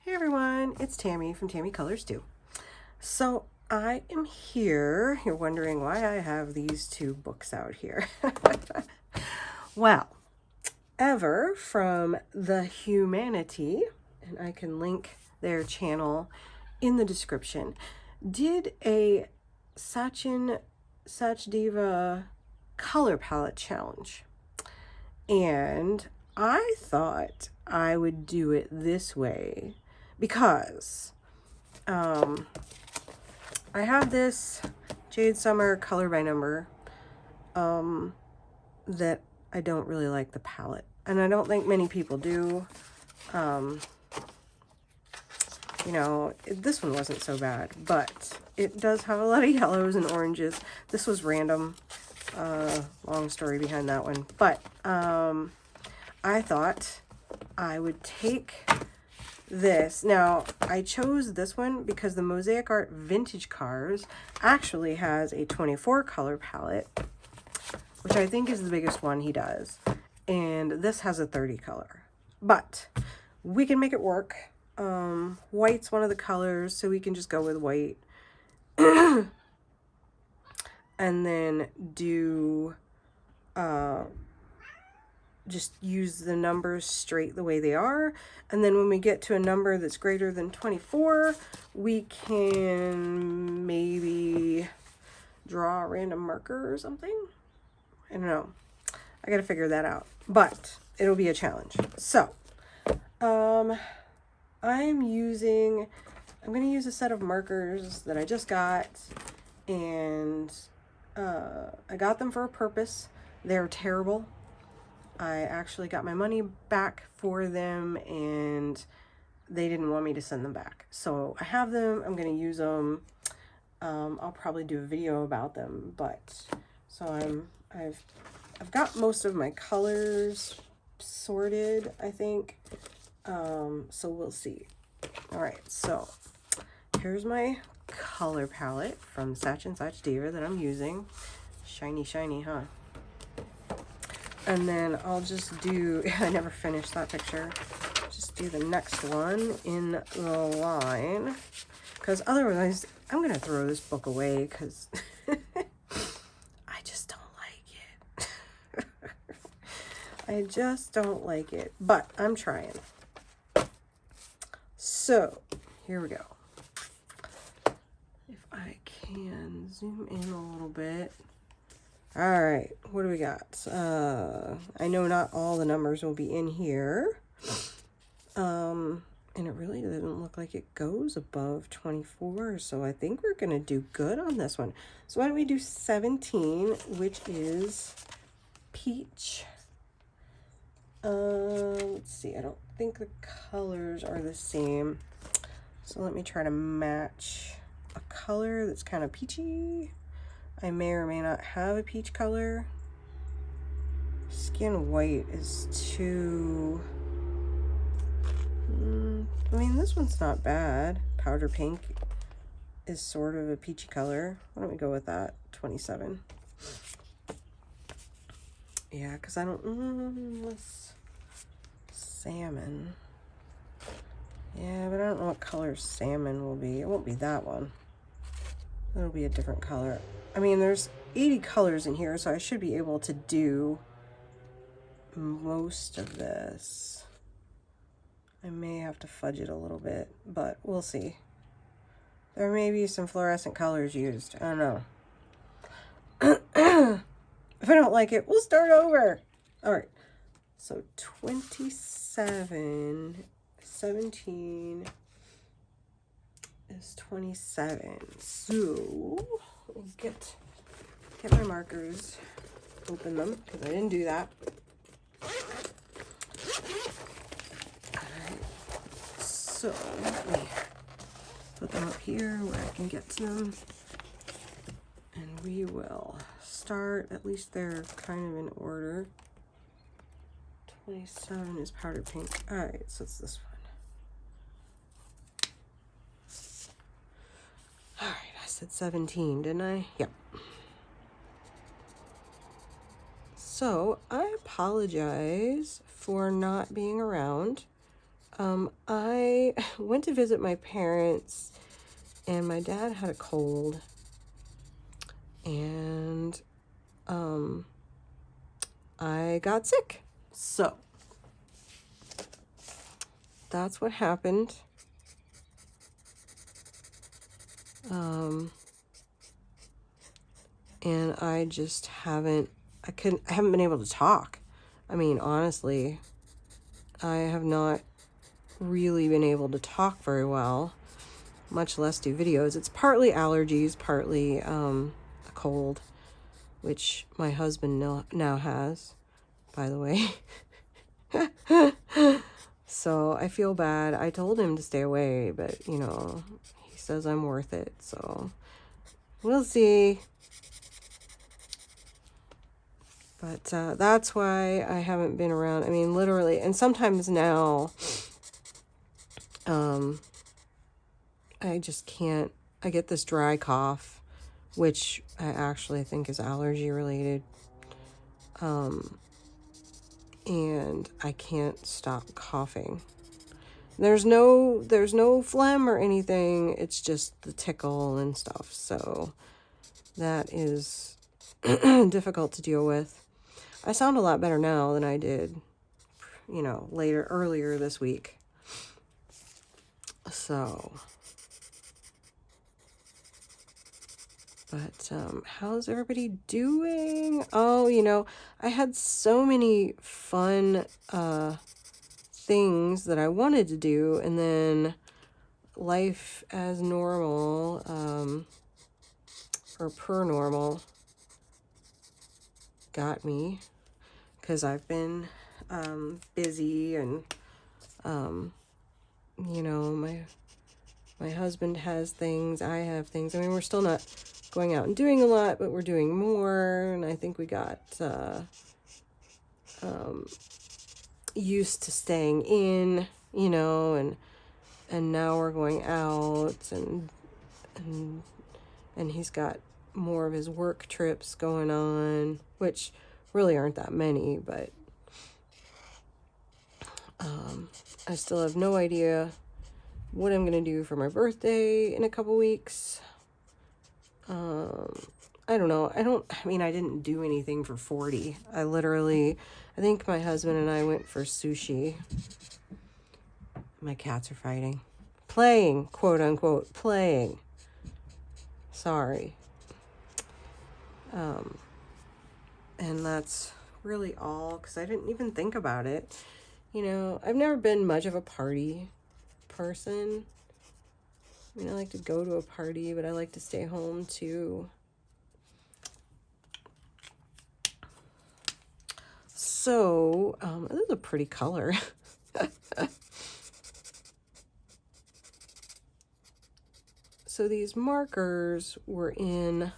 Hey everyone, it's Tammy from Tammy Colors Too. So I am here. You're wondering why I have these two books out here. Well, Ever from the Hue Manity, and I can link their channel in the description, did a Sachdeva color palette challenge. And I thought I would do it this way because I have this Jade Summer color by number that I don't really like the palette, and I don't think many people do. You know, this one wasn't so bad, but it does have a lot of yellows and oranges. This was random. Long story behind that one, but I thought I would take this. Now, I chose this one because the Mosaic Art Vintage Cars actually has a 24 color palette, which I think is the biggest one he does. And this has a 30 color. But we can make it work. White's one of the colors, so we can just go with white. And then do just use the numbers straight the way they are. And then when we get to a number that's greater than 24, we can maybe draw a random marker or something. I don't know. I gotta figure that out, but it'll be a challenge. So I'm gonna use a set of markers that I just got, and I got them for a purpose. They're terrible. I actually got my money back for them, and they didn't want me to send them back. So I have them. I'm going to use them. I'll probably do a video about them, but so I've got most of my colors sorted, I think. So we'll see. All right, so here's my color palette from Sachdeva that I'm using. Shiny, shiny, huh? And then I'll just do, I never finished that picture, just do the next one in the line, because otherwise I'm going to throw this book away because I just don't like it. I just don't like it, but I'm trying. So here we go. If I can zoom in a little bit. All right, what do we got? I know not all the numbers will be in here. And it really doesn't look like it goes above 24, so I think we're gonna do good on this one. So why don't we do 17, which is peach. Let's see, I don't think the colors are the same. So let me try to match a color that's kind of peachy. I may or may not have a peach color. Skin white is too... I mean, this one's not bad. Powder pink is sort of a peachy color. Why don't we go with that? 27. Yeah, because I don't... this salmon. Yeah, but I don't know what color salmon will be. It won't be that one. It'll be a different color. I mean, there's 80 colors in here, so I should be able to do most of this. I may have to fudge it a little bit, but we'll see. There may be some fluorescent colors used. I don't know. If I don't like it, we'll start over. All right. So 27, 17 is 27. So we'll get my markers, open them, because I didn't do that. Alright, so let me put them up here where I can get to them, and we will start, at least they're kind of in order. 27 is powder pink. Alright, so it's this one. Alright, I said 17, didn't I? Yep. So I apologize for not being around. I went to visit my parents, and my dad had a cold, and I got sick. So that's what happened. And I just haven't been able to talk. I mean, honestly, I have not really been able to talk very well, much less do videos. It's partly allergies, partly a cold, which my husband now has, by the way. So I feel bad. I told him to stay away, but, he says I'm worth it, so we'll see. But that's why I haven't been around. I mean, literally, and sometimes now, I just can't. I get this dry cough, which I actually think is allergy related. And I can't stop coughing. There's no phlegm or anything. It's just the tickle and stuff. So that is difficult to deal with. I sound a lot better now than I did, earlier this week. So, but how's everybody doing? Oh, I had so many fun things that I wanted to do, and then life as normal, or per normal, got me, because I've been busy, and my husband has things, I have things. I mean, we're still not going out and doing a lot, but we're doing more, and I think we got used to staying in, and now we're going out, and he's got more of his work trips going on, which really aren't that many, but I still have no idea what I'm going to do for my birthday in a couple weeks. I don't know. I didn't do anything for 40. I think my husband and I went for sushi. My cats are fighting. Playing, quote unquote, playing. Sorry. And that's really all, because I didn't even think about it. I've never been much of a party person. I mean, I like to go to a party, but I like to stay home too. So, this is a pretty color. So these markers were in,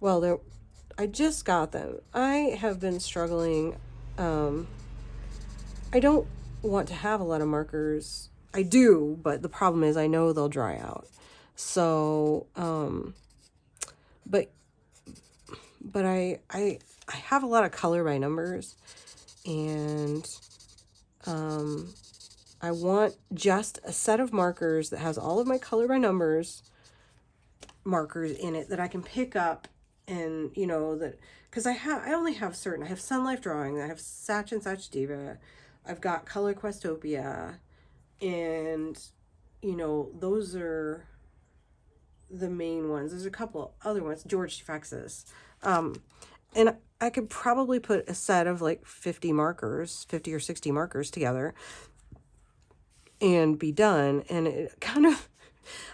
I just got them. I have been struggling. I don't want to have a lot of markers. I do, but the problem is I know they'll dry out. So, but I have a lot of color by numbers, and I want just a set of markers that has all of my color by numbers markers in it that I can pick up, and that, because I only have certain. I have Sun Life Drawing, I have Satch and Sachdeva, I've got Color Questopia, and those are the main ones. There's a couple other ones, George Defexis, and I could probably put a set of like 50 or 60 markers together and be done. And it kind of,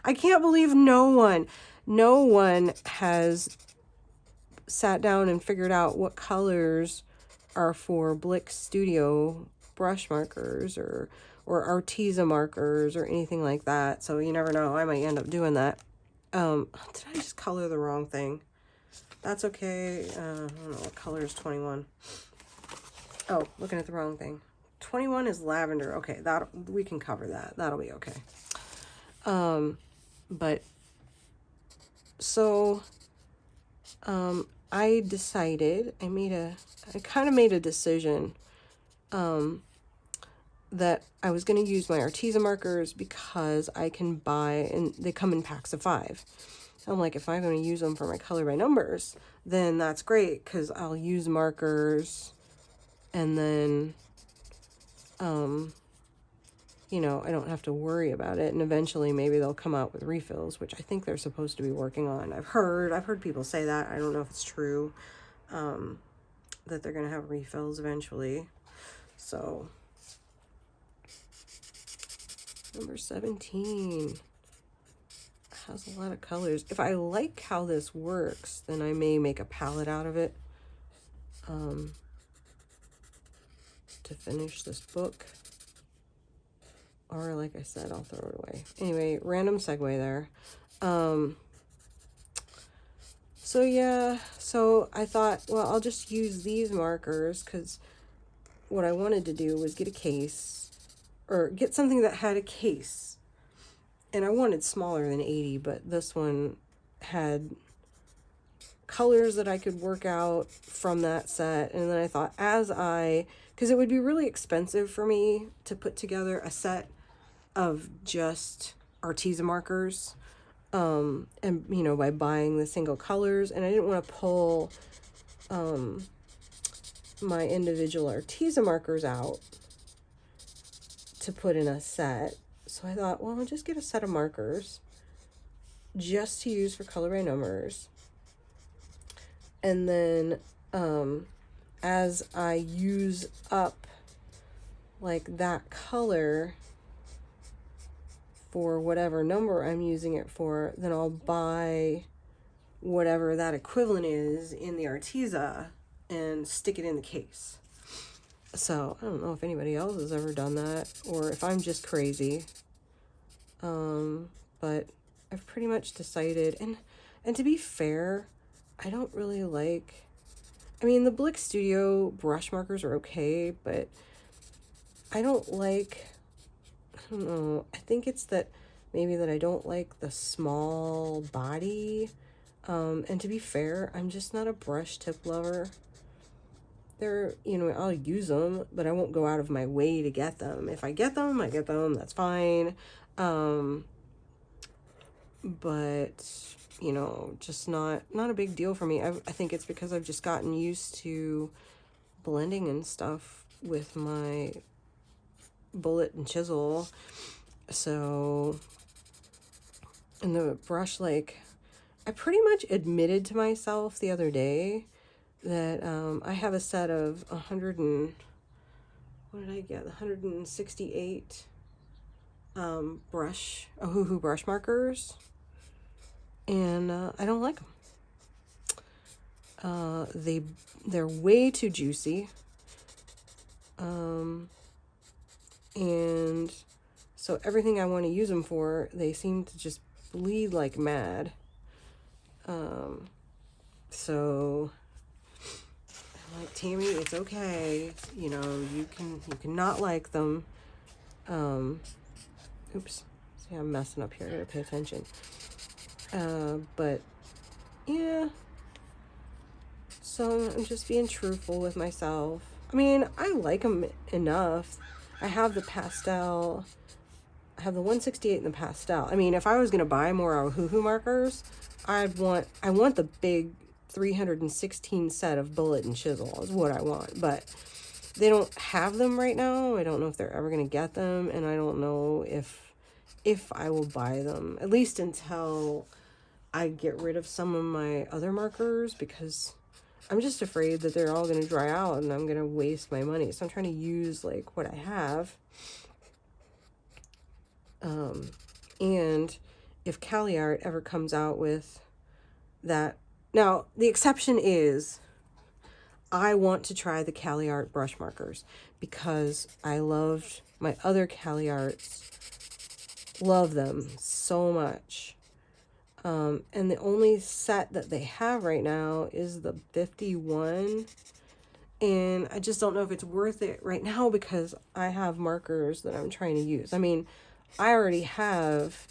I can't believe no one has sat down and figured out what colors are for Blick Studio brush markers or Arteza markers or anything like that. So you never know, I might end up doing that. Did I just color the wrong thing? That's okay. I don't know, what color is 21? Oh, looking at the wrong thing. 21 is lavender. Okay, that we can cover that. That'll be okay. But so I decided, I kind of made a decision that I was going to use my Arteza markers because I can buy, and they come in packs of 5. I'm like, if I'm going to use them for my color by numbers, then that's great because I'll use markers and then, you know, I don't have to worry about it. And eventually maybe they'll come out with refills, which I think they're supposed to be working on. I've heard people say that. I don't know if it's true, that they're going to have refills eventually. So, number 17 has a lot of colors. If I like how this works, then I may make a palette out of it, to finish this book. Or like I said, I'll throw it away. Anyway, random segue there. So yeah, so I thought, well, I'll just use these markers because what I wanted to do was get a case, or get something that had a case. And I wanted smaller than 80, but this one had colors that I could work out from that set. And then I thought, because it would be really expensive for me to put together a set of just Arteza markers, and you know, by buying the single colors, and I didn't want to pull my individual Arteza markers out to put in a set. So I thought, well, I'll just get a set of markers just to use for color by numbers, and then as I use up like that color for whatever number I'm using it for, then I'll buy whatever that equivalent is in the Arteza and stick it in the case. So I don't know if anybody else has ever done that or if I'm just crazy. But I've pretty much decided, and to be fair, I don't really like, I mean, the Blick Studio brush markers are okay, but I don't like, I don't know, I think it's that maybe that I don't like the small body. And to be fair, I'm just not a brush tip lover. They're, you know, I'll use them, but I won't go out of my way to get them. If I get them, that's fine. But, you know, just not a big deal for me. I think it's because I've just gotten used to blending and stuff with my bullet and chisel. So, and the brush, like, I pretty much admitted to myself the other day that I have a set of 168 Hue brush markers, and I don't like them. They're way too juicy, and so everything I want to use them for, they seem to just bleed like mad. So I'm like, Tammy, it's okay. You know, you can not like them. Oops. See, I'm messing up here. I gotta pay attention. But yeah. So I'm just being truthful with myself. I mean, I like them enough. I have the pastel. I have the 168 and the pastel. I mean, if I was gonna buy more Hue markers, I want the big 316 set of bullet and chisel is what I want, but they don't have them right now. I don't know if they're ever going to get them, and I don't know if I will buy them, at least until I get rid of some of my other markers, because I'm just afraid that they're all going to dry out and I'm going to waste my money. So I'm trying to use like what I have. And if CaliArt ever comes out with that, now the exception is I want to try the CaliArt brush markers because I loved my other CaliArts, love them so much. And the only set that they have right now is the 51. And I just don't know if it's worth it right now because I have markers that I'm trying to use. I mean, I already have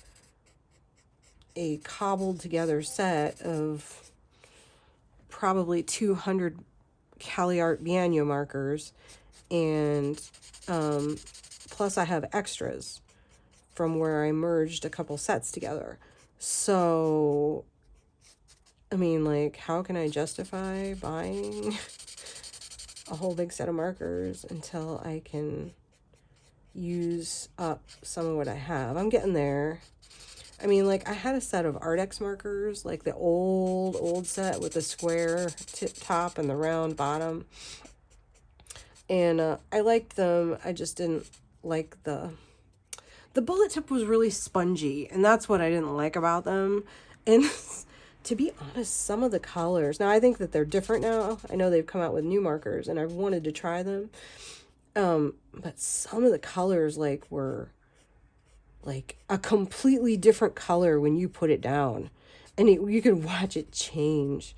a cobbled together set of probably 200 CaliArt Bianno markers, and plus plus I have extras from where I merged a couple sets together. So, I mean, like, how can I justify buying a whole big set of markers until I can use up some of what I have? I'm getting there. I mean, like, I had a set of Artex markers, like the old set with the square top and the round bottom. And I liked them. I just didn't like the bullet tip was really spongy, and that's what I didn't like about them. And to be honest, some of the colors, now I think that they're different now. I know they've come out with new markers, and I've wanted to try them. But some of the colors, like, were like a completely different color when you put it down, and you could watch it change.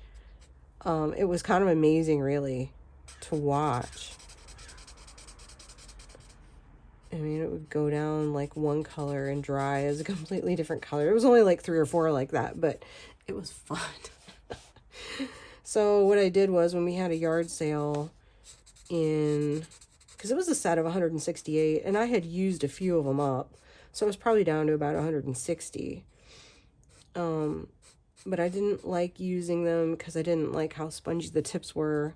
It was kind of amazing, really, to watch. I mean, it would go down like one color and dry as a completely different color. It was only like 3 or 4 like that, but it was fun. So what I did was, when we had a yard sale because it was a set of 168, and I had used a few of them up, so it was probably down to about 160. But I didn't like using them because I didn't like how spongy the tips were.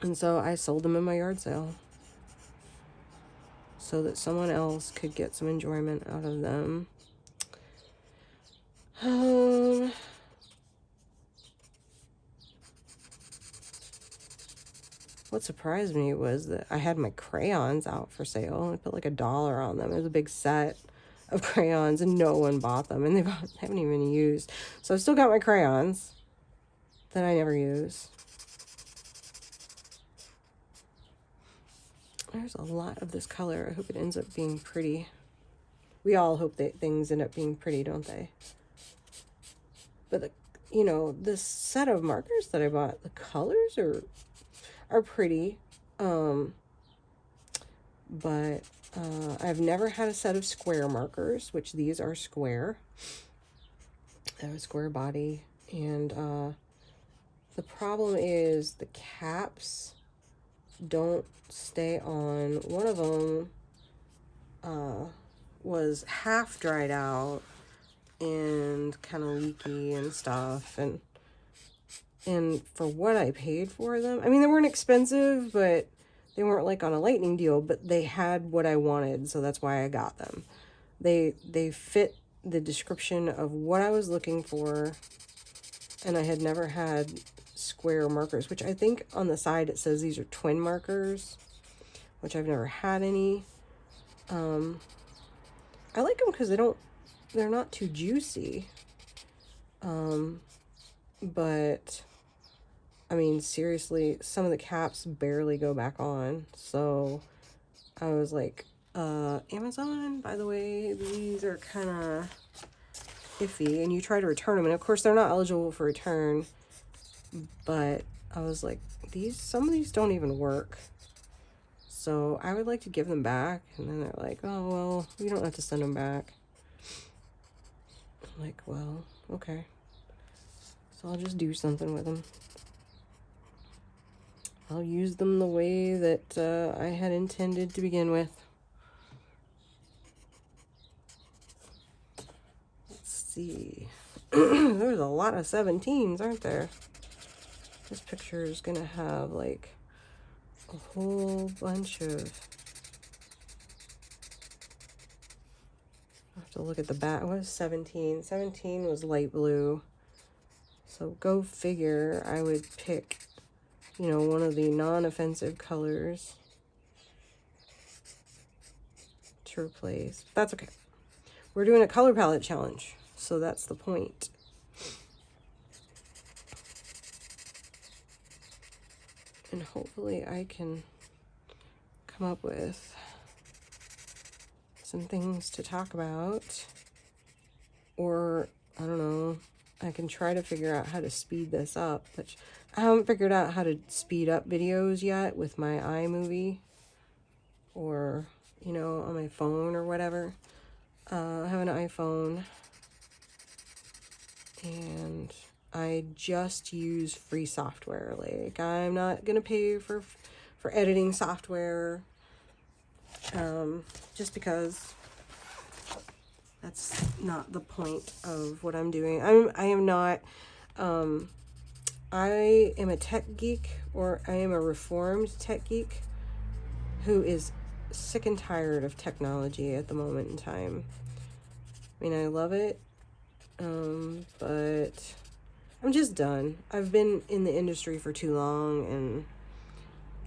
And so I sold them in my yard sale so that someone else could get some enjoyment out of them. What surprised me was that I had my crayons out for sale. I put like $1 on them. It was a big set of crayons, and no one bought them, and they haven't even been used. So I've still got my crayons that I never use. There's a lot of this color. I hope it ends up being pretty. We all hope that things end up being pretty, don't they? But this set of markers that I bought, the colors are pretty. But I've never had a set of square markers, which these are square. They have a square body, and the problem is the caps don't stay on. One of them was half dried out and kind of leaky and stuff, and for what I paid for them, I mean, they weren't expensive, but they weren't like on a lightning deal, but they had what I wanted, so that's why I got them. They fit the description of what I was looking for, and I had never had square markers, which I think on the side it says these are twin markers, which I've never had any. I like them because they're not too juicy. But I mean, seriously, some of the caps barely go back on. So I was like, Amazon, by the way, these are kind of iffy, and you try to return them, and of course they're not eligible for return. But I was like, some of these don't even work. So I would like to give them back. And then they're like, oh, well, you don't have to send them back. I'm like, well, okay. So I'll just do something with them. I'll use them the way that I had intended to begin with. Let's see. There's a lot of 17s, aren't there? This picture is going to have like a whole bunch of... I have to look at the back. What was 17? 17 was light blue. So go figure, I would pick, one of the non-offensive colors to replace. That's okay. We're doing a color palette challenge, so that's the point. And hopefully I can come up with some things to talk about. Or, I don't know, I can try to figure out how to speed this up. But I haven't figured out how to speed up videos yet with my iMovie. Or, on my phone or whatever. I have an iPhone. And I just use free software. Like, I'm not going to pay for editing software. just because that's not the point of what I'm doing. I am not, I am a tech geek, or I am a reformed tech geek who is sick and tired of technology at the moment in time. I mean, I love it, but I'm just done. I've been in the industry for too long,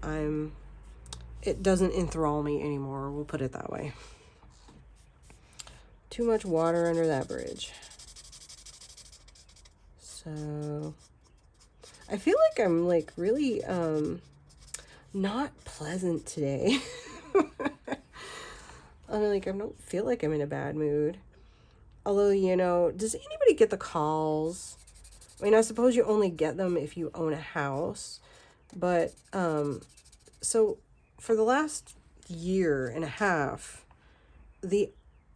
and it doesn't enthrall me anymore, we'll put it that way. Too much water under that bridge. So I feel like I'm like really not pleasant today. I don't feel like I'm in a bad mood. Although, does anybody get the calls? I mean, I suppose you only get them if you own a house. But, so for the last year and a half, the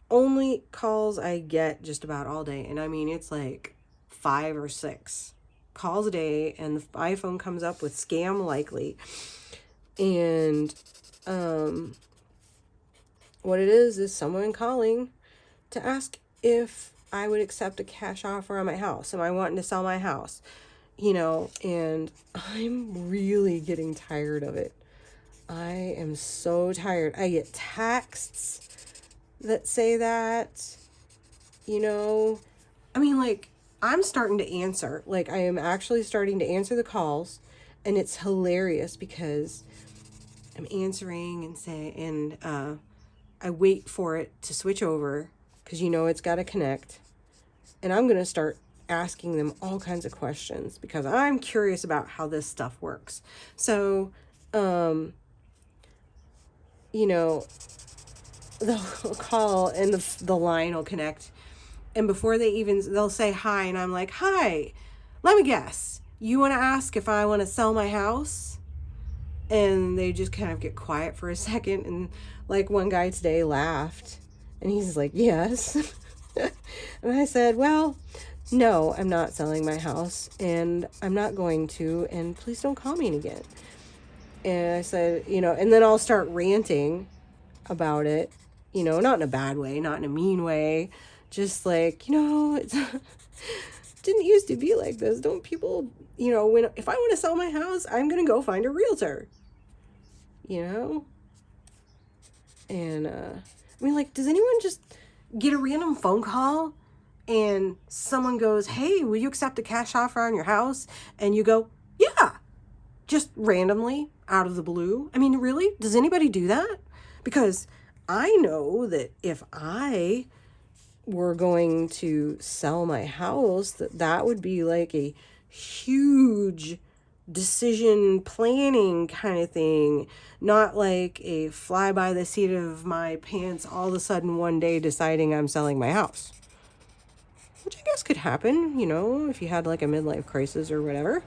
only calls I get just about all day, and I mean, it's like 5 or 6 calls a day, and the iPhone comes up with scam likely. And, what it is someone calling to ask if I would accept a cash offer on my house. Am I wanting to sell my house? And I'm really getting tired of it. I am so tired. I get texts that say that, I mean, like, I'm starting to answer. Like, I am actually starting to answer the calls, and it's hilarious because I'm answering and I wait for it to switch over because it's got to connect, and I'm going to start asking them all kinds of questions because I'm curious about how this stuff works. So, they'll call and the line will connect, and before they'll say hi, and I'm like, hi, let me guess, you want to ask if I want to sell my house? And they just kind of get quiet for a second, and like one guy today laughed, and he's like, yes. And I said, well, no, I'm not selling my house, and I'm not going to, and please don't call me again. And I said, and then I'll start ranting about it, not in a bad way, not in a mean way, just like, it's didn't used to be like this. Don't people, if I want to sell my house, I'm going to go find a realtor, and, I mean, like, does anyone just get a random phone call and someone goes, hey, will you accept a cash offer on your house? And you go, yeah, just randomly out of the blue. I mean, really? Does anybody do that? Because I know that if I were going to sell my house, that would be like a huge decision planning kind of thing, not like a fly by the seat of my pants all of a sudden one day deciding I'm selling my house, which I guess could happen, if you had like a midlife crisis or whatever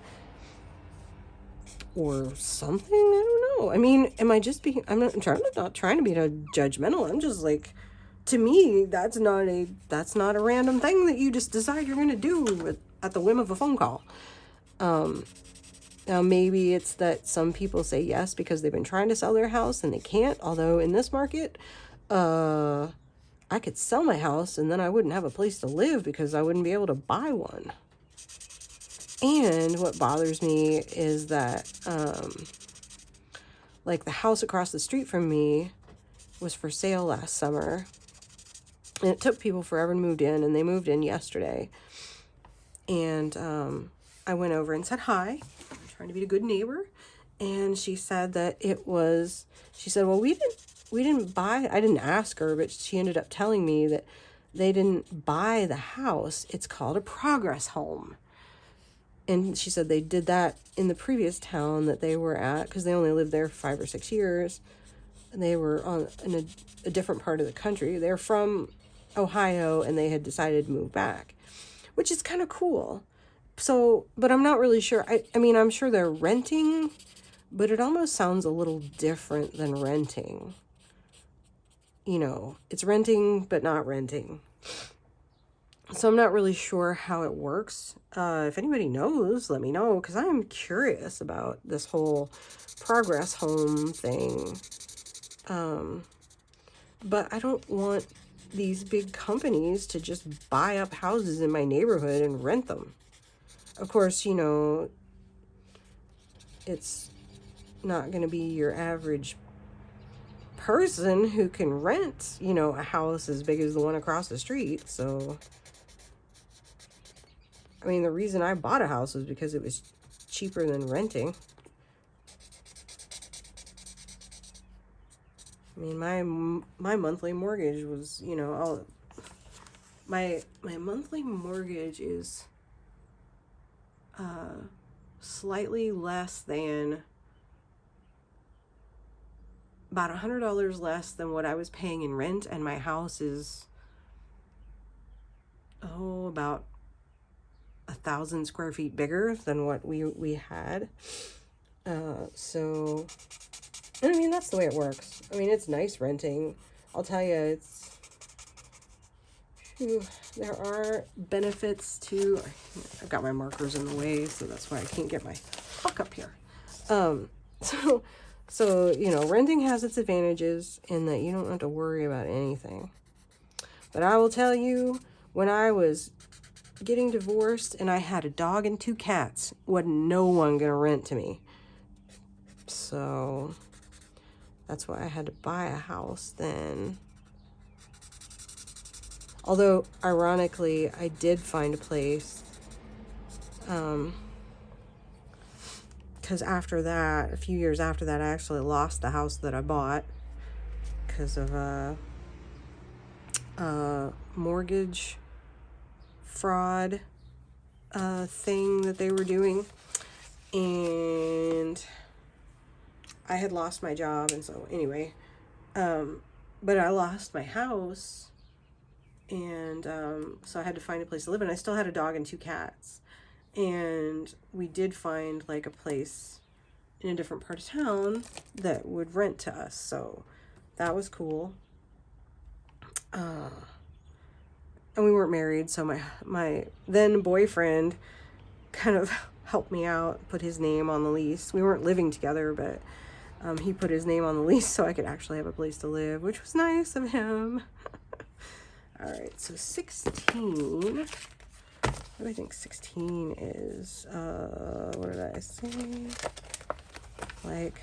or something. I don't know. I mean, I'm not trying to be judgmental. I'm just like, to me, that's not a random thing that you just decide you're going to do at the whim of a phone call. Now, maybe it's that some people say yes because they've been trying to sell their house and they can't. Although in this market, I could sell my house and then I wouldn't have a place to live because I wouldn't be able to buy one. And what bothers me is that, like, the house across the street from me was for sale last summer. And it took people forever to move in, and they moved in yesterday. And I went over and said hi. I'm trying to be a good neighbor. And she said that well, we didn't buy, I didn't ask her, but she ended up telling me that they didn't buy the house. It's called a progress home. And she said they did that in the previous town that they were at because they only lived there for 5 or 6 years. And they were in a different part of the country. They're from Ohio, and they had decided to move back, which is kind of cool. So, but I'm not really sure. I mean, I'm sure they're renting, but it almost sounds a little different than renting. It's renting, but not renting. So I'm not really sure how it works. If anybody knows, let me know, because I'm curious about this whole progress home thing. But I don't want these big companies to just buy up houses in my neighborhood and rent them. Of course, you know, it's not going to be your average person who can rent, you know, a house as big as the one across the street. So, I mean, the reason I bought a house was because it was cheaper than renting. I mean, my monthly mortgage was, you know, my monthly mortgage is slightly less than about $100 less than what I was paying in rent, and my house is about 1,000 square feet bigger than what we had. So, I mean, that's the way it works. I mean, it's nice renting. I'll tell you, there are benefits to. I've got my markers in the way, so that's why I can't get my hook up here. So you know, renting has its advantages in that you don't have to worry about anything. But I will tell you, when I was getting divorced and I had a dog and 2 cats, wasn't no one gonna rent to me. So that's why I had to buy a house then. Although, ironically, I did find a place. Because after that, a few years after that, I actually lost the house that I bought because of a mortgage fraud thing that they were doing. And I had lost my job, and so anyway, but I lost my house, and so I had to find a place to live, and I still had a dog and 2 cats, and we did find like a place in a different part of town that would rent to us, so that was cool. And we weren't married, so my then boyfriend kind of helped me out, put his name on the lease. We weren't living together, but he put his name on the lease so I could actually have a place to live, which was nice of him. All right, so 16. What do I think 16 is? What did I say? Like,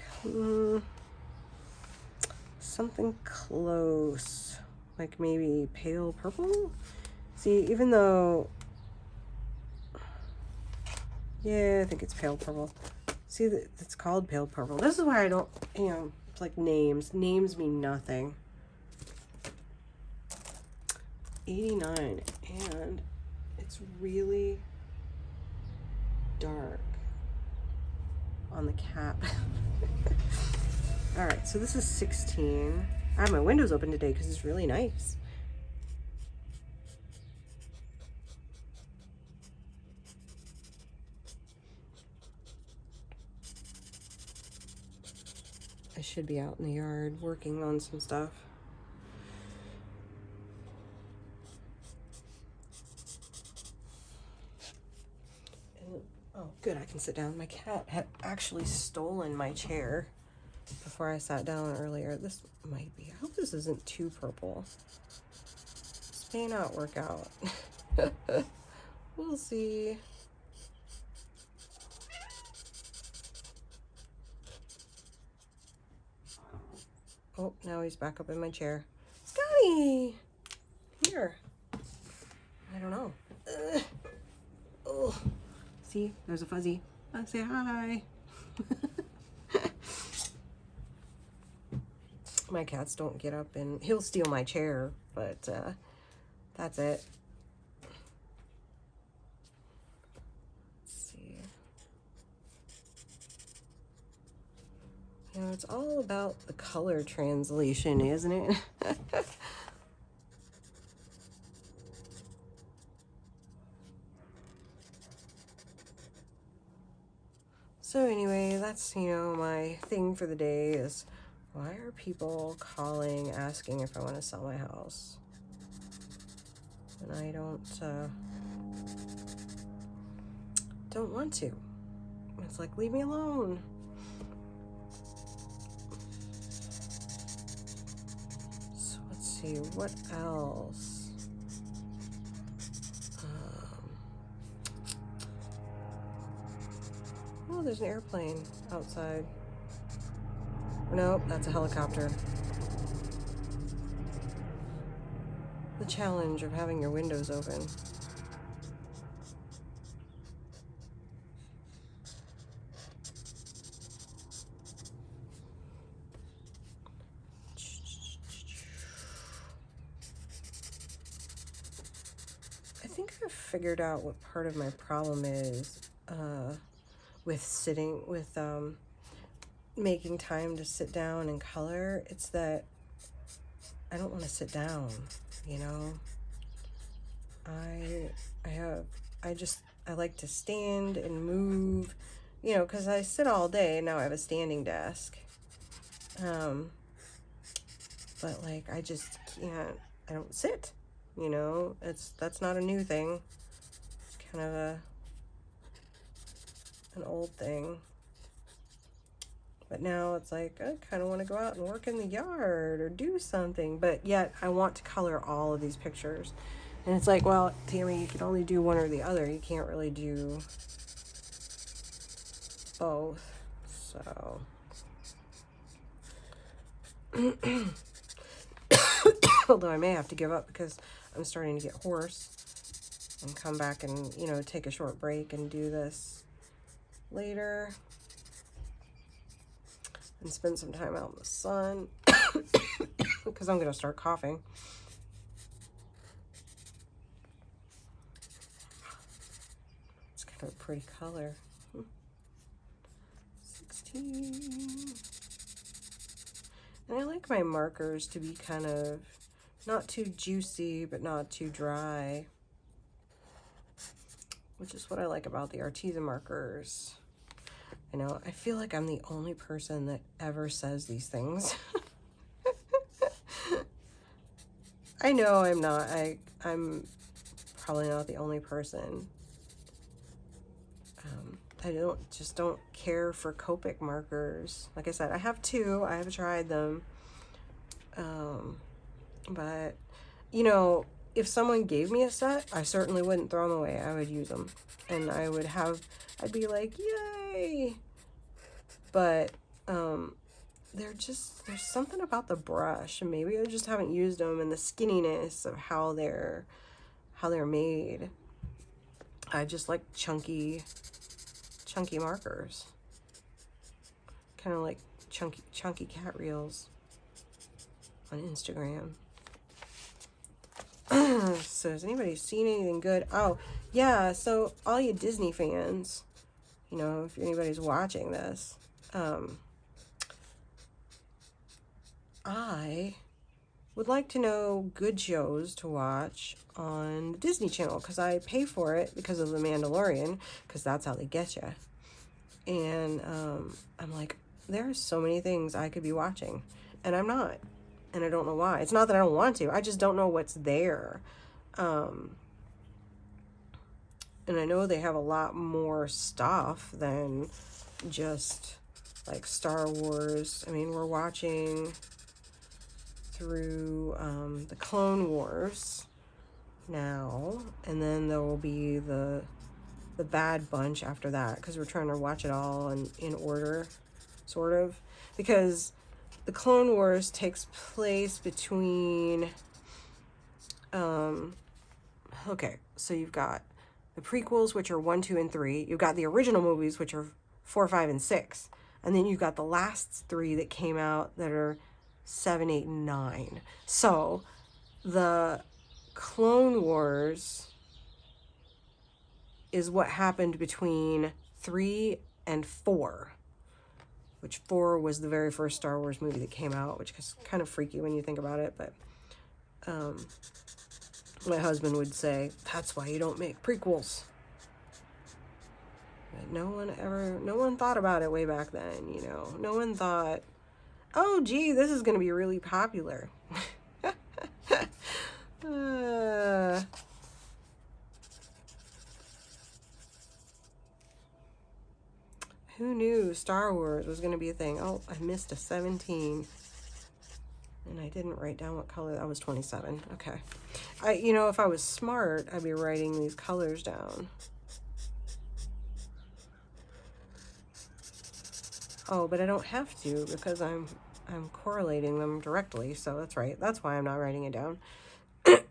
something close. Like maybe pale purple? See, even though... Yeah, I think it's pale purple. See, it's called pale purple. This is why I don't, you know, it's like names. Names mean nothing. 89, and it's really dark on the cap. All right, so this is 16. I have my windows open today because it's really nice. I should be out in the yard working on some stuff. And, oh, good, I can sit down. My cat had actually stolen my chair before I sat down earlier. This might be. I hope this isn't too purple. This may not work out. We'll see. Oh, now he's back up in my chair. Scotty! Here. I don't know. Oh. See, there's a fuzzy. I'll say hi. My cats don't get up, and he'll steal my chair, but that's it. Let's see. You know, it's all about the color translation, isn't it? So anyway, that's, you know, my thing for the day is, why are people calling asking if I want to sell my house? And I don't want to. It's like, leave me alone. So see, what else? Oh, there's an airplane outside. Nope, that's a helicopter. The challenge of having your windows open. I think I've figured out what part of my problem is with making time to sit down and color. It's that I don't want to sit down, you know. I like to stand and move, you know, because I sit all day. Now I have a standing desk. But like I just can't, I don't sit, you know. That's not a new thing. It's kind of an old thing. But now it's like, I kind of want to go out and work in the yard or do something. But yet I want to color all of these pictures. And it's like, well, Tammy, you can only do one or the other. You can't really do both. So. Although I may have to give up because I'm starting to get hoarse and come back and, you know, take a short break and do this later. And spend some time out in the sun because I'm going to start coughing. It's kind of a pretty color. 16. And I like my markers to be kind of not too juicy, but not too dry, which is what I like about the Arteza markers. I know, I feel like I'm the only person that ever says these things. I know I'm not. I'm probably not the only person. I don't care for Copic markers. Like I said, I have two. I have tried them. But, you know, if someone gave me a set, I certainly wouldn't throw them away. I would use them. And I'd be like, yay! But, there's something about the brush, and maybe I just haven't used them, and the skinniness of how they're made. I just like chunky markers, kind of like chunky cat reels on Instagram. So has anybody seen anything good? Oh yeah, so all you Disney fans, you know, if anybody's watching this, I would like to know good shows to watch on the Disney Channel, because I pay for it because of The Mandalorian, because that's how they get you. And I'm like, there are so many things I could be watching, and I'm not, and I don't know why. It's not that I don't want to, I just don't know what's there. And I know they have a lot more stuff than just like Star Wars. I mean, we're watching through the Clone Wars now, and then there will be the Bad Bunch after that, because we're trying to watch it all in order, sort of, because the Clone Wars takes place between okay, so you've got the prequels, which are 1, 2, and 3. You've got the original movies, which are 4, 5, and 6. And then you've got the last 3 that came out that are 7, 8, and 9. So the Clone Wars is what happened between 3 and 4, which 4 was the very first Star Wars movie that came out, which is kind of freaky when you think about it. But my husband would say, that's why you don't make prequels. But no one thought about it way back then, you know. No one thought, oh, gee, this is going to be really popular. Who knew Star Wars was going to be a thing? Oh, I missed a 17. And I didn't write down what color. That was 27. Okay. If I was smart, I'd be writing these colors down. Oh, but I don't have to because I'm correlating them directly. So that's right. That's why I'm not writing it down. Let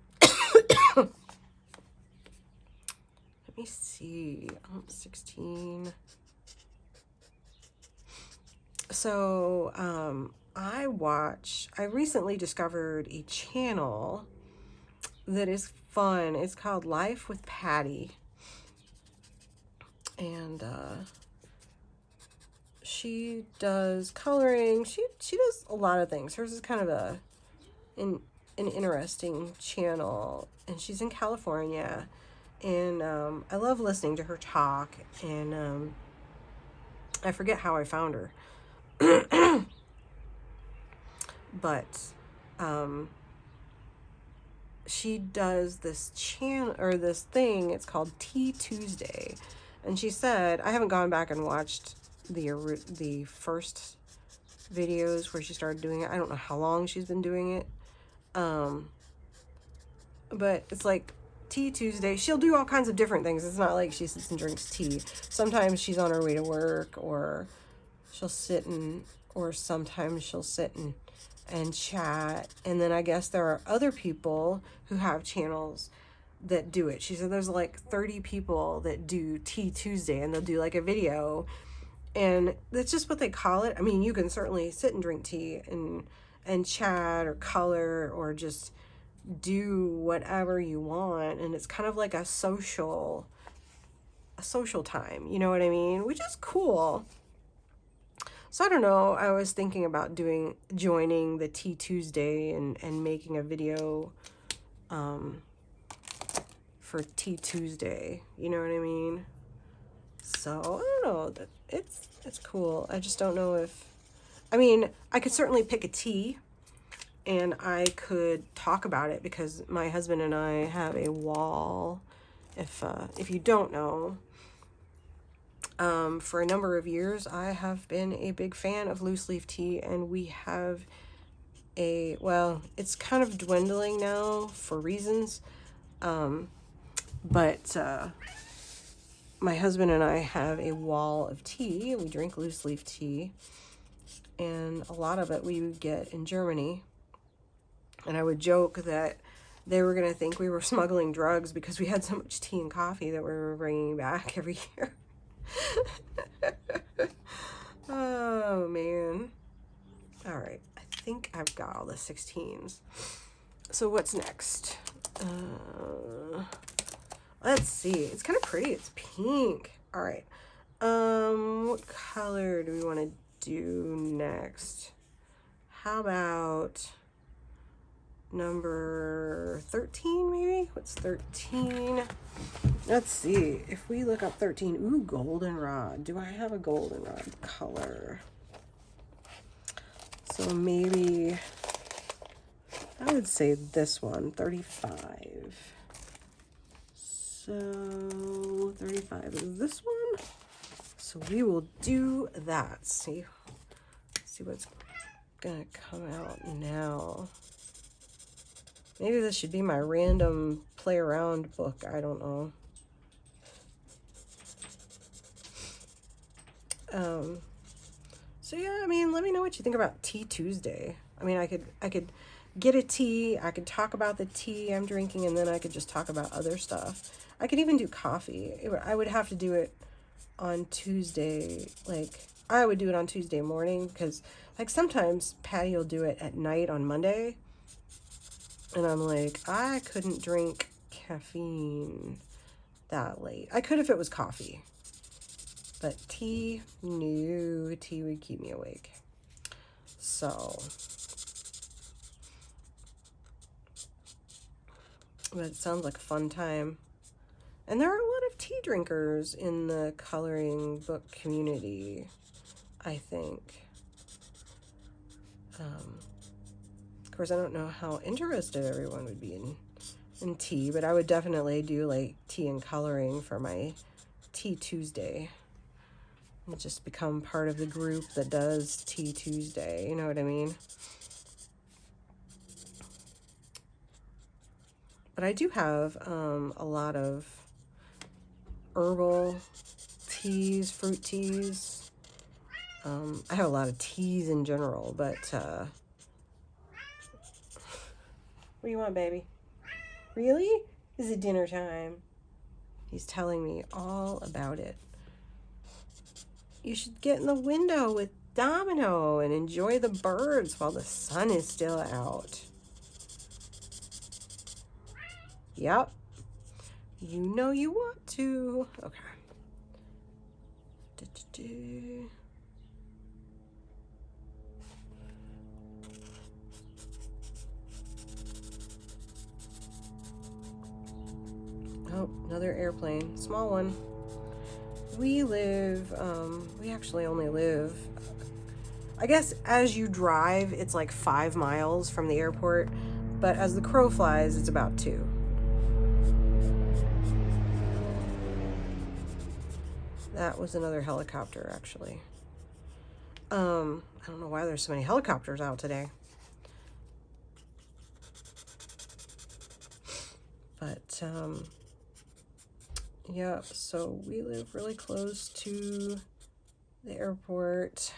me see. 16. So, I recently discovered a channel that is fun. It's called Life with Patty. And, she does coloring. She does a lot of things. Hers is kind of an interesting channel. And she's in California. And, I love listening to her talk. And, I forget how I found her. But she does this channel or this thing. It's called Tea Tuesday, and she said, I haven't gone back and watched the first videos where she started doing it. I don't know how long she's been doing it, but it's like Tea Tuesday. She'll do all kinds of different things. It's not like she sits and drinks tea. Sometimes she's on her way to work, or sometimes she'll sit and chat. And then I guess there are other people who have channels that do it. She said there's like 30 people that do Tea Tuesday, and they'll do like a video, and that's just what they call it. I mean, you can certainly sit and drink tea and chat or color or just do whatever you want, and it's kind of like a social time, you know what I mean? Which is cool. So I don't know, I was thinking about joining the Tea Tuesday and making a video for Tea Tuesday, you know what I mean? So I don't know, it's cool. I just don't know I could certainly pick a tea and I could talk about it, because my husband and I have a wall. If you don't know, for a number of years, I have been a big fan of loose leaf tea, and we have it's kind of dwindling now for reasons, but my husband and I have a wall of tea. We drink loose leaf tea, and a lot of it we would get in Germany, and I would joke that they were going to think we were smuggling drugs because we had so much tea and coffee that we were bringing back every year. Oh man. All right, I think I've got all the 16s. So what's next? Let's see. It's kind of pretty. It's pink. All right. What color do we want to do next? How about number 13 maybe? What's 13? Let's see. If we look up 13, ooh, goldenrod. Do I have a goldenrod color? So maybe I would say this one, 35. So 35 is this one. So we will do that. See what's gonna come out now. Maybe this should be my random play around book. I don't know. So yeah, I mean, let me know what you think about Tea Tuesday. I mean, I could get a tea, I could talk about the tea I'm drinking, and then I could just talk about other stuff. I could even do coffee. I would have to do it on Tuesday. Like, I would do it on Tuesday morning, because like sometimes Patty will do it at night on Monday, and I'm like, I couldn't drink caffeine that late. I could if it was coffee. But tea, no, tea would keep me awake. So, but it sounds like a fun time. And there are a lot of tea drinkers in the coloring book community, I think. Of course, I don't know how interested everyone would be in tea, but I would definitely do like tea and coloring for my Tea Tuesday. And just become part of the group that does Tea Tuesday, you know what I mean? But I do have a lot of herbal teas, fruit teas. I have a lot of teas in general, but what do you want, baby? Really? Is it dinner time? He's telling me all about it. You should get in the window with Domino and enjoy the birds while the sun is still out. Yep. You know you want to. Okay. Oh, another airplane. Small one. We actually only live, I guess as you drive, it's like 5 miles from the airport, but as the crow flies, it's about 2. That was another helicopter, actually. I don't know why there's so many helicopters out today. But, yeah, so we live really close to the airport.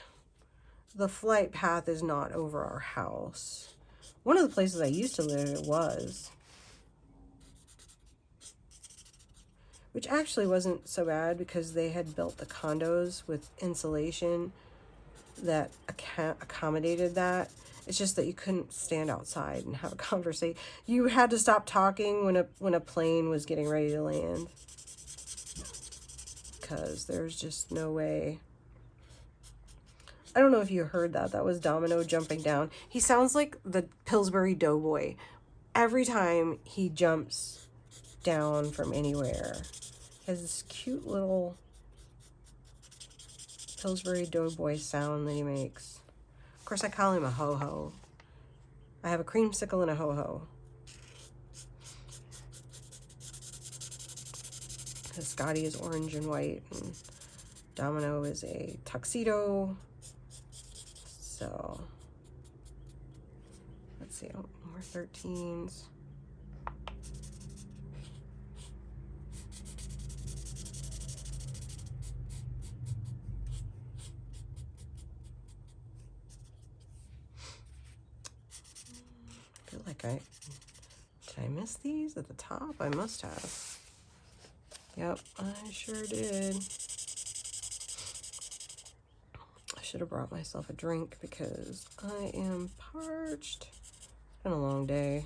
The flight path is not over our house. One of the places I used to live, it was. Which actually wasn't so bad because they had built the condos with insulation that accommodated that. It's just that you couldn't stand outside and have a conversation. You had to stop talking when a plane was getting ready to land. Because there's just no way. I don't know if you heard that. That was Domino jumping down. He sounds like the Pillsbury Doughboy. Every time he jumps down from anywhere. He has this cute little Pillsbury Doughboy sound that he makes. Of course, I call him a ho-ho. I have a creamsicle and a ho-ho. Because Scotty is orange and white, and Domino is a tuxedo. So, let's see, more 13s. I feel like did I miss these at the top? I must have. Yep, I sure did. I should have brought myself a drink because I am parched. It's been a long day.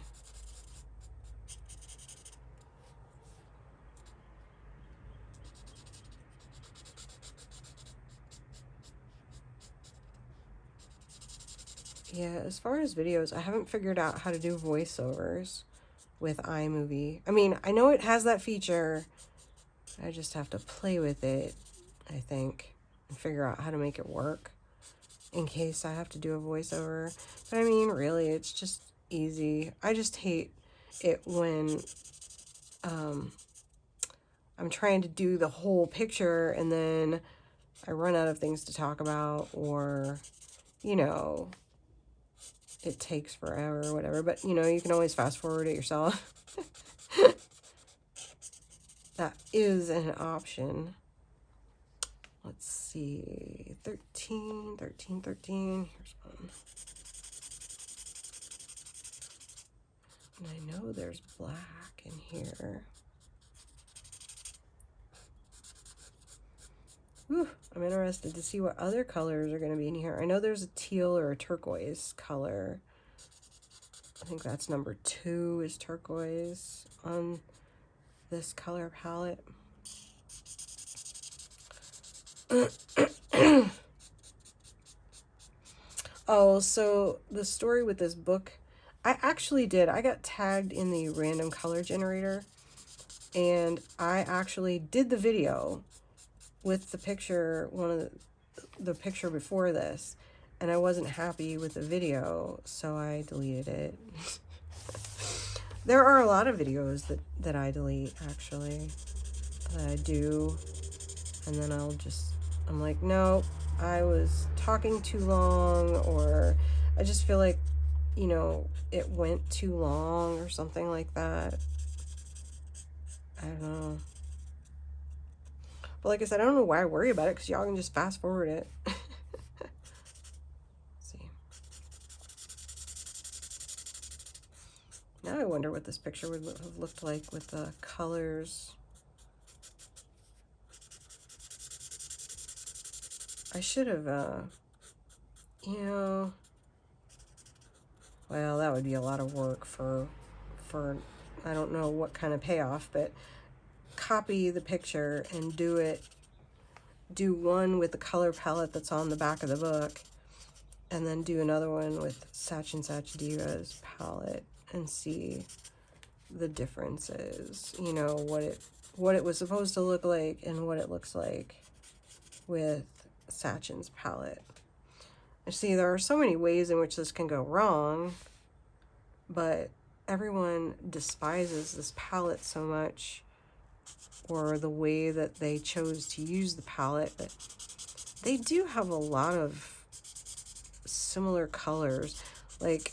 Yeah, as far as videos, I haven't figured out how to do voiceovers with iMovie. I mean, I know it has that feature. I just have to play with it, I think, and figure out how to make it work in case I have to do a voiceover. But I mean, really, it's just easy. I just hate it when I'm trying to do the whole picture and then I run out of things to talk about, or, you know, it takes forever or whatever. But, you know, you can always fast forward it yourself. That is an option. Let's see. 13, 13, 13. Here's one. And I know there's black in here. Whew, I'm interested to see what other colors are going to be in here. I know there's a teal or a turquoise color. I think that's number 2 is turquoise on this color palette. Oh, so the story with this book, I actually did. I got tagged in the random color generator, and I actually did the video with the picture, one of the picture before this, and I wasn't happy with the video, so I deleted it. There are a lot of videos that I delete, actually, that I do, and then I'm like, no, I was talking too long, or I just feel like, you know, it went too long or something like that. I don't know. But like I said, I don't know why I worry about it, because y'all can just fast forward it. See. Now I wonder what this picture would have looked like with the colors. I should have, you know, well, that would be a lot of work for I don't know what kind of payoff, but copy the picture and do one with the color palette that's on the back of the book, and then do another one with Sachdeva's palette and see the differences. You know, what it was supposed to look like and what it looks like with Sachin's palette. See, there are so many ways in which this can go wrong, but everyone despises this palette so much, or the way that they chose to use the palette, but they do have a lot of similar colors. Like,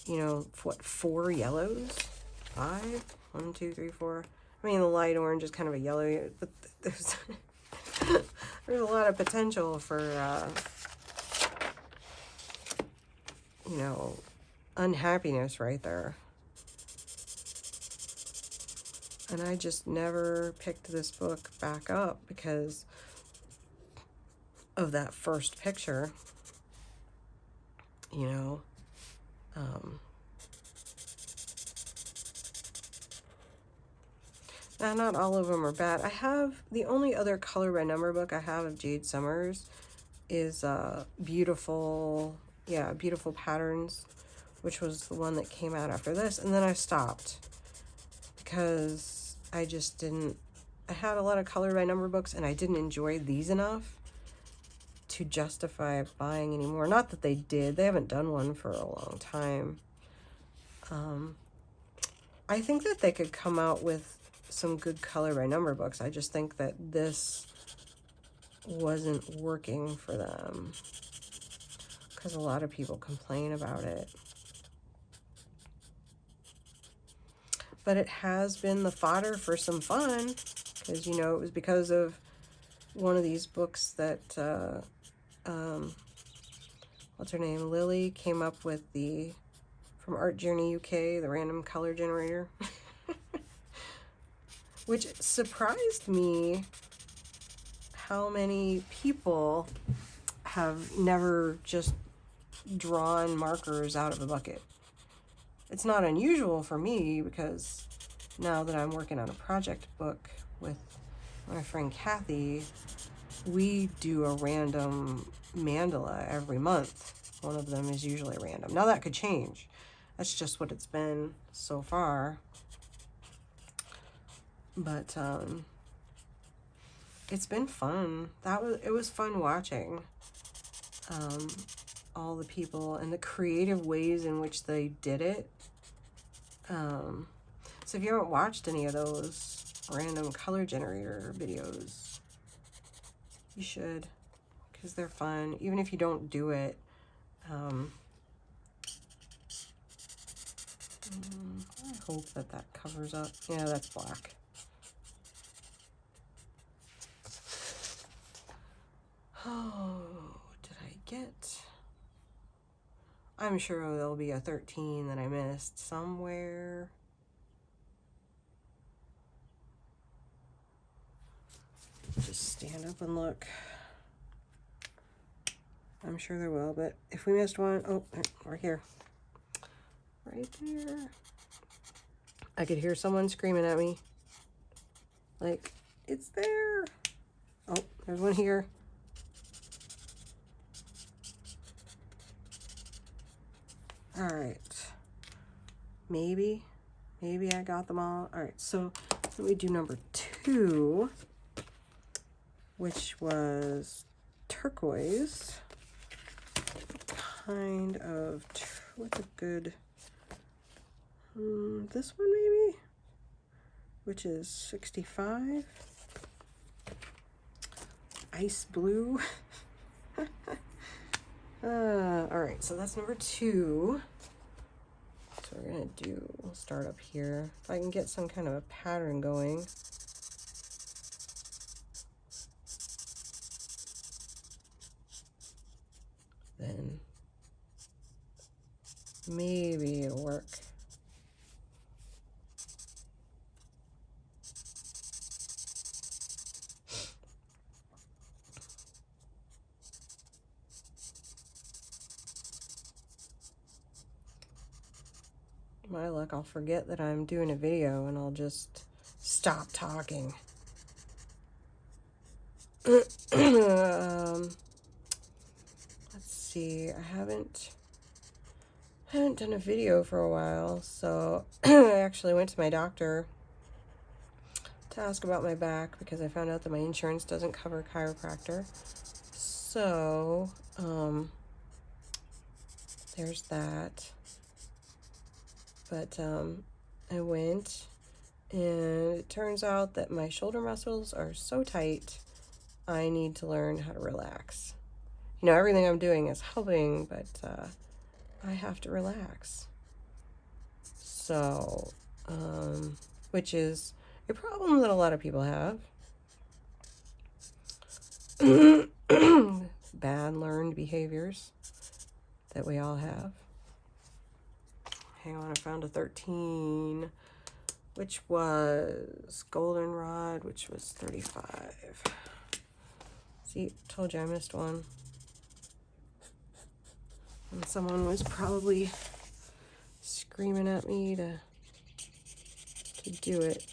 you know, what, 4 yellows? 5? 1, 2, 3, 4. I mean, the light orange is kind of a yellow, but there's there's a lot of potential for, you know, unhappiness right there. And I just never picked this book back up because of that first picture, you know. Now, not all of them are bad. I have, the only other color by number book I have of Jade Summers is Beautiful Patterns, which was the one that came out after this. And then I stopped because I just didn't, I had a lot of color by number books and I didn't enjoy these enough to justify buying anymore. Not that they did. They haven't done one for a long time. I think that they could come out with some good color by number books. I just think that this wasn't working for them because a lot of people complain about it. But it has been the fodder for some fun, because, you know, it was because of one of these books that, what's her name, Lily, came up with from Art Journey UK, the random color generator. Which surprised me how many people have never just drawn markers out of a bucket. It's not unusual for me, because now that I'm working on a project book with my friend Kathy, we do a random mandala every month. One of them is usually random. Now that could change. That's just what it's been so far. But it's been fun. It was fun watching all the people and the creative ways in which they did it. So if you haven't watched any of those random color generator videos, you should, because they're fun. Even if you don't do it, I hope that covers up. Yeah, that's black. Oh, did I get? I'm sure there'll be a 13 that I missed somewhere. Just stand up and look. I'm sure there will, but if we missed one, oh, we're here. Right there. I could hear someone screaming at me. Like, it's there. Oh, there's one here. All right. Maybe I got them all. All right, so let me do number 2, which was turquoise. Kind of, what's a good, this one maybe, which is 65. Ice blue. All right, so that's number 2. So So we're gonna we'll start up here. If I can get some kind of a pattern going. Then maybe it'll work. My luck, I'll forget that I'm doing a video and I'll just stop talking. Let's see, I haven't done a video for a while, so I actually went to my doctor to ask about my back because I found out that my insurance doesn't cover chiropractor. So, there's that. But I went, and it turns out that my shoulder muscles are so tight, I need to learn how to relax. You know, everything I'm doing is helping, but I have to relax. So, which is a problem that a lot of people have. Bad learned behaviors that we all have. Hang on, I found a 13, which was goldenrod, which was 35. See, told you I missed one. And someone was probably screaming at me to do it.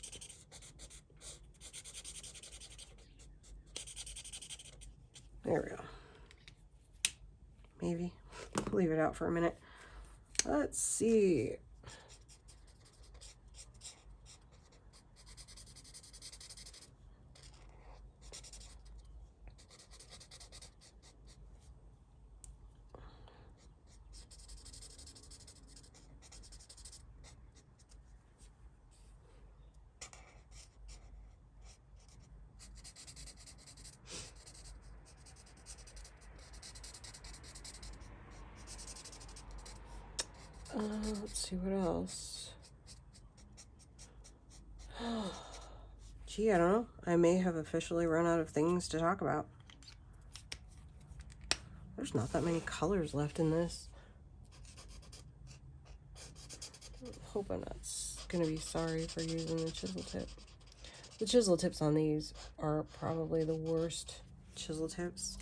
There we go. Maybe. Leave it out for a minute. Let's see. Let's see what else. Gee, I don't know. I may have officially run out of things to talk about. There's not that many colors left in this. I hope I'm not going to be sorry for using the chisel tip. The chisel tips on these are probably the worst chisel tips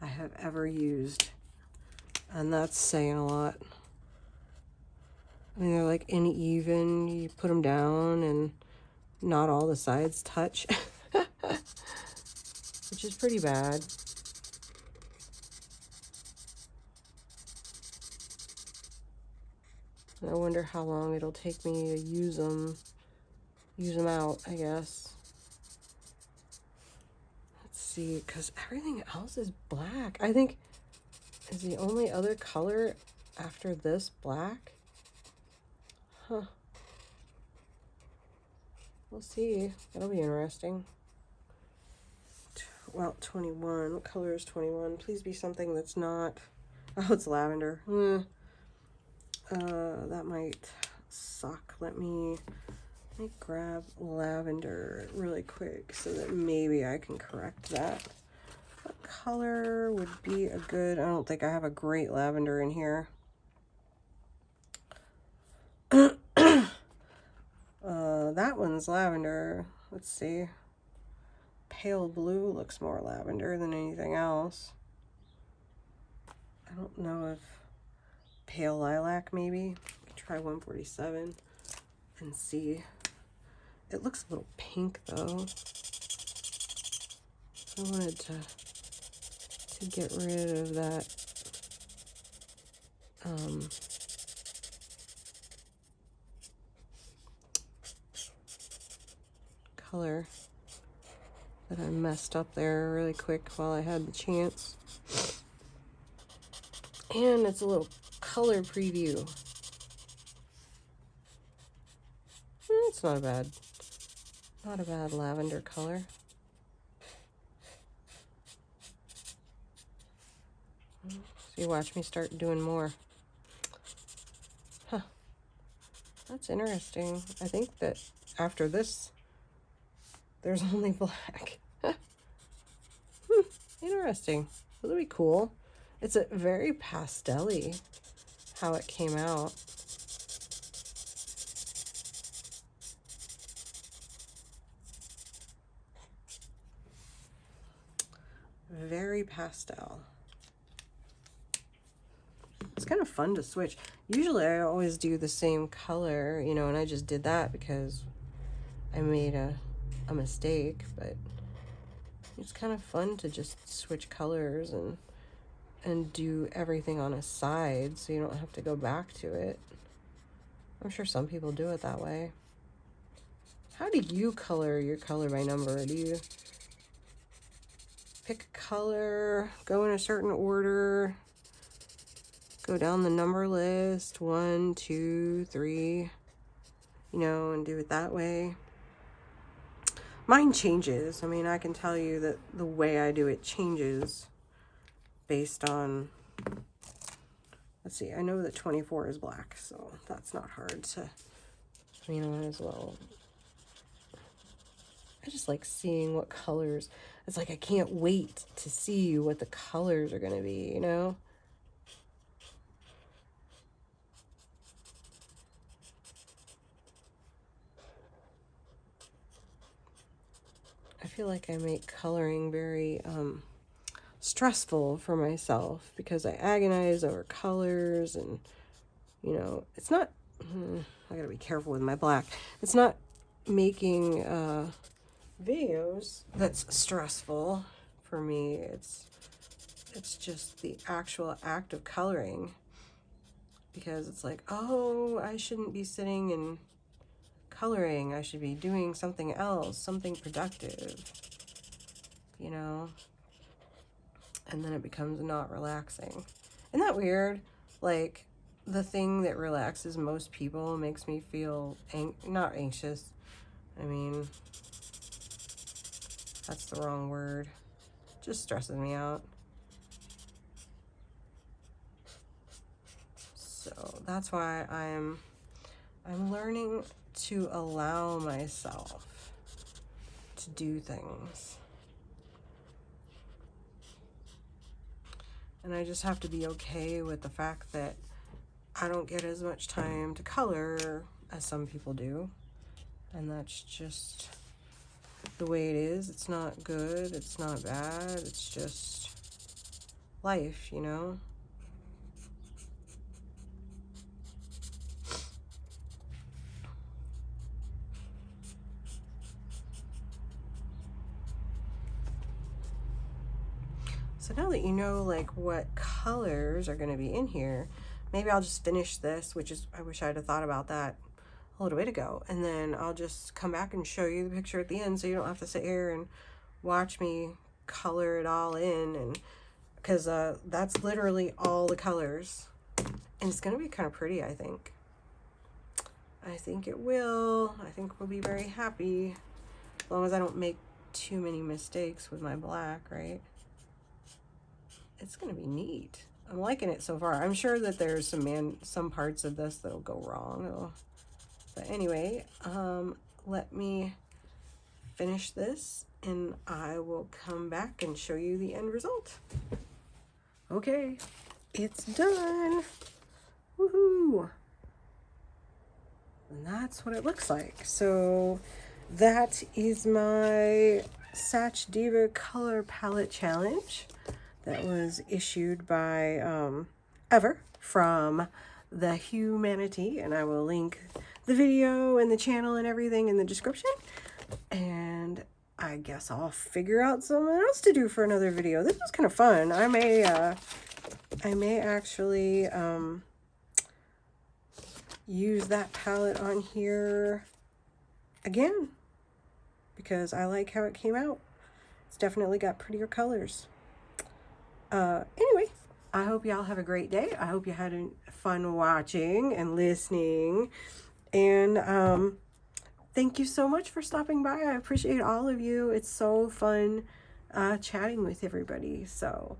I have ever used. And that's saying a lot. I mean, they're like uneven. You put them down and not all the sides touch, which is pretty bad. I wonder how long it'll take me to use them out, I guess. Let's see, because everything else is black. I think is the only other color after this black. Huh. We'll see. That'll be interesting. Well, 21. What color is 21? Please be something that's not... Oh, it's lavender. That might suck. Let me grab lavender really quick so that maybe I can correct that. What color would be a good... I don't think I have a great lavender in here. That one's lavender. Let's see. Pale blue looks more lavender than anything else. I don't know if pale lilac maybe. Try 147 and see. It looks a little pink though. I wanted to get rid of that color that I messed up there really quick while I had the chance. And it's a little color preview. It's not a bad lavender color. So you watch me start doing more. Huh. That's interesting. I think that after this, there's only black. Interesting. That'll be cool. It's a very pastel-y how it came out. Very pastel. It's kind of fun to switch. Usually I always do the same color, you know, and I just did that because I made a mistake, but it's kind of fun to just switch colors and do everything on a side so you don't have to go back to it. I'm sure some people do it that way. How do you color your color by number? Do you pick a color, go in a certain order, go down the number list, 1, 2, 3, you know, and do it that way? Mine changes. I mean, I can tell you that the way I do it changes based on, let's see, I know that 24 is black, so that's not hard to, I mean, I might as well. I just like seeing what colors, it's like I can't wait to see what the colors are going to be, you know? I feel like I make coloring very stressful for myself because I agonize over colors, and you know, it's not, I gotta be careful with my black. It's not making videos that's stressful for me. It's just the actual act of coloring, because it's like, oh, I shouldn't be sitting and coloring. I should be doing something else, something productive, you know? And then it becomes not relaxing. Isn't that weird? Like, the thing that relaxes most people makes me feel not anxious. I mean, that's the wrong word. Just stresses me out. So that's why I'm learning to allow myself to do things. And I just have to be okay with the fact that I don't get as much time to color as some people do. And that's just the way it is. It's not good. It's not bad. It's just life, you know? So now that you know like what colors are going to be in here, maybe I'll just finish this, which is, I wish I'd have thought about that a little bit ago. And then I'll just come back and show you the picture at the end so you don't have to sit here and watch me color it all in. And because that's literally all the colors. And it's going to be kind of pretty, I think. I think it will. I think we'll be very happy. As long as I don't make too many mistakes with my black, right? It's going to be neat. I'm liking it so far. I'm sure that there's some parts of this that'll go wrong. But anyway, let me finish this and I will come back and show you the end result. Okay, it's done. Woohoo! And that's what it looks like. So that is my Sachdeva color palette challenge that was issued by Ever from the Hue Manity, and I will link the video and the channel and everything in the description. And I guess I'll figure out something else to do for another video. This was kind of fun. I may actually use that palette on here again because I like how it came out. It's definitely got prettier colors. Anyway, I hope y'all have a great day. I hope you had fun watching and listening. And thank you so much for stopping by. I appreciate all of you. It's so fun chatting with everybody. So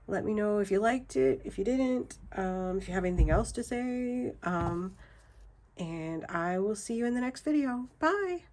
let me know if you liked it, if you didn't, if you have anything else to say. And I will see you in the next video. Bye!